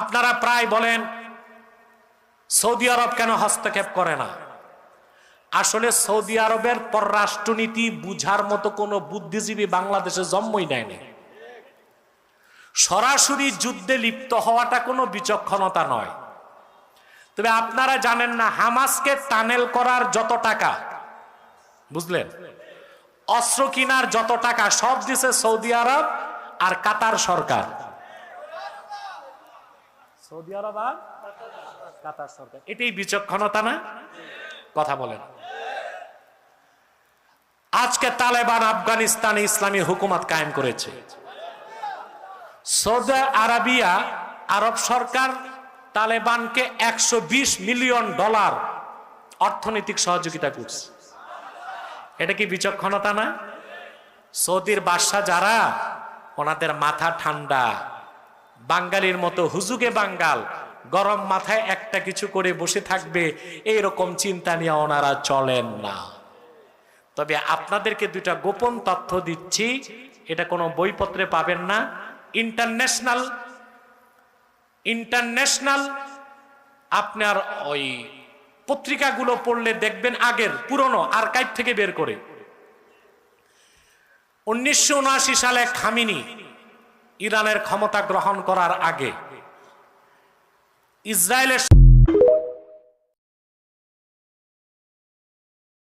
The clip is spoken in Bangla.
আপনারা প্রায় বলেন সৌদি আরব কেন হস্তক্ষেপ করে না। আসলে সৌদি আরবের পররাষ্ট্রনীতি বুঝার মতো কোনো বুদ্ধিজীবী বাংলাদেশে জন্মই নেয়নি। সরাসরি যুদ্ধে লিপ্ত হওয়াটা কোনো বিচক্ষণতা নয়। তবে আপনারা জানেন না, হামাসকে টানেল করার যত টাকা, বুঝলেন, অস্ত্র কিনার যত টাকা সব দিছে সৌদি আরব আর কাতার সরকার। সৌদি আরব আর কাতার সরকার, এটাই বিচক্ষণতা না? কথা বলেন। আজকে তালেবান আফগানিস্তানে ইসলামী হুকুমত কায়েম করেছে। সৌদি আরবিয়া, আরব সরকার তালেবানকে $120 মিলিয়ন অর্থনৈতিক সহযোগিতা করছে। এটা কি বিচক্ষণতা না? সৌদির বাদশা যারা, ওনাদের মাথা ঠান্ডা, বাঙালির মতো হুজুগে বাঙ্গাল, গরম মাথায় একটা কিছু করে বসে থাকবে এইরকম চিন্তা নিয়ে ওনারা চলেন না। তবে আপনাদেরকে দুইটা গোপন তথ্য দিচ্ছি, এটা কোনো বইপত্রে পাবেন না। ইন্টারন্যাশনাল আপনার ওই পত্রিকাগুলো পড়লে দেখবেন, আগের পুরনো আর্কাইভ থেকে বের করে 1979 সালে খামিনি ইরানের ক্ষমতা গ্রহণ করার আগে ইসরায়েলের